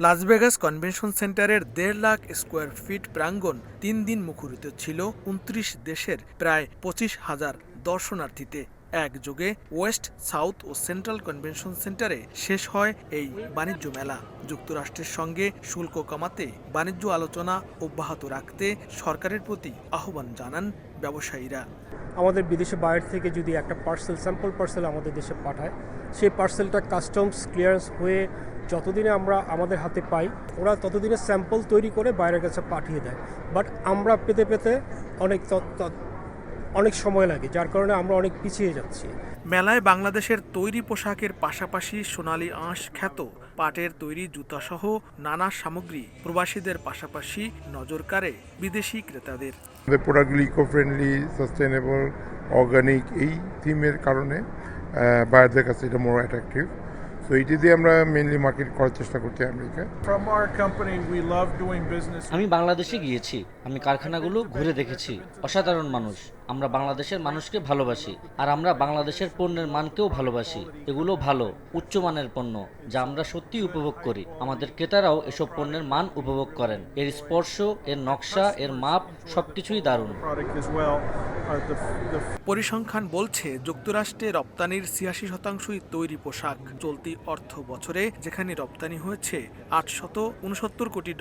লাস Vegas convention সেন্টারের ১.৫ lakh square feet প্রাঙ্গণ ৩ দিন মুখরিত ছিল ২৯ দেশের প্রায় ২৫,০০০ দর্শনার্থীতে। একযোগে ওয়েস্ট, সাউথ ও সেন্ট্রাল কনভেনশন সেন্টারে শেষ হয় এই বাণিজ্য মেলা। যুক্তরাষ্ট্রের সঙ্গে শুল্ক কমাতে বাণিজ্য আলোচনা অব্যাহত রাখতে সরকারের প্রতি আহ্বান জানান ব্যবসায়ীরা। আমাদের বিদেশে বাইরে থেকে যদি একটা স্যাম্পল পার্সেল আমাদের দেশে পাঠায়, সেই পার্সেলটা কাস্টমস ক্লিয়ারেন্স হয়ে যতদিনে আমরা আমাদের হাতে পাই, ওরা ততদিনে স্যাম্পল তৈরি করে বাইরের কাছে পাঠিয়ে দেয়। বাট আমরা পেতে পেতে অনেক সময় লাগে, যার কারণে আমরা অনেক পিছিয়ে যাচ্ছি। মেলায় বাংলাদেশের তৈরি পোশাকের পাশাপাশি সোনালী আঁশ খ্যাত পাটের তৈরি জুতাসহ নানা সামগ্রী প্রবাসীদের পাশাপাশি নজর কাড়ে বিদেশি ক্রেতাদের। আমাদের প্রোডাক্টগুলি ইকো ফ্রেন্ডলি, সাস্টেনেবল, অর্গানিক, এই থিমের কারণে বায়ারদের কাছে এটা মোর অ্যাট্রাকটিভ। সো এটি দিয়ে আমরা মেইনলি মার্কেট করার চেষ্টা করছি আমেরিকা। আমি বাংলাদেশে গিয়েছি, আমি কারখানাগুলো ঘুরে দেখেছি। অসাধারণ মানুষ। আমরা বাংলাদেশের মানুষকে ভালোবাসি, আর আমরা বাংলাদেশের পণ্যের মানকেও ভালোবাসি। এগুলো ভালো উচ্চমানের পণ্য, যা আমরা সত্যিই উপভোগ করি। আমাদের ক্রেতারাও এসব পণ্যের মান উপভোগ করেন। এর স্পর্শ, এর নকশা, এর মাপ সবকিছুই দারুণ। পরিসংখ্যান বলছে যুক্তরাষ্ট্রে রপ্তানির ৮৬% তৈরি পোশাক। চলতি অর্থ বছরে যেখানে রপ্তানি হয়েছে $৮৬৯ কোটি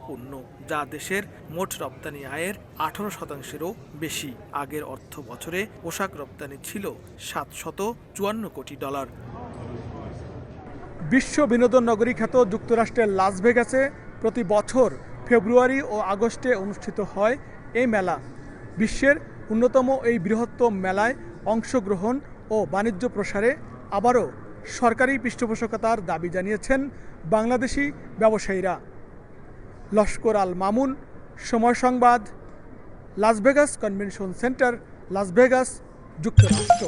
পণ্য, যা দেশের মোট রপ্তানি আয়ের ১৮%-এরও বেশি। আগের অর্থ বছরে পোশাক রপ্তানি ছিল $৭৫৪ কোটি। বিশ্ব বিনোদন নগরী খ্যাত যুক্তরাষ্ট্রের লাস ভেগাসে প্রতি বছর ফেব্রুয়ারি ও আগস্টে অনুষ্ঠিত হয় এই মেলা। বিশ্বের অন্যতম এই বৃহত্তম মেলায় অংশগ্রহণ ও বাণিজ্য প্রসারে আবারও সরকারি পৃষ্ঠপোষকতার দাবি জানিয়েছেন বাংলাদেশি ব্যবসায়ীরা। লস্কর আল Mamun, Somoy Sangbad, Las Vegas convention centre, Las Vegas, যুক্তরাষ্ট্র।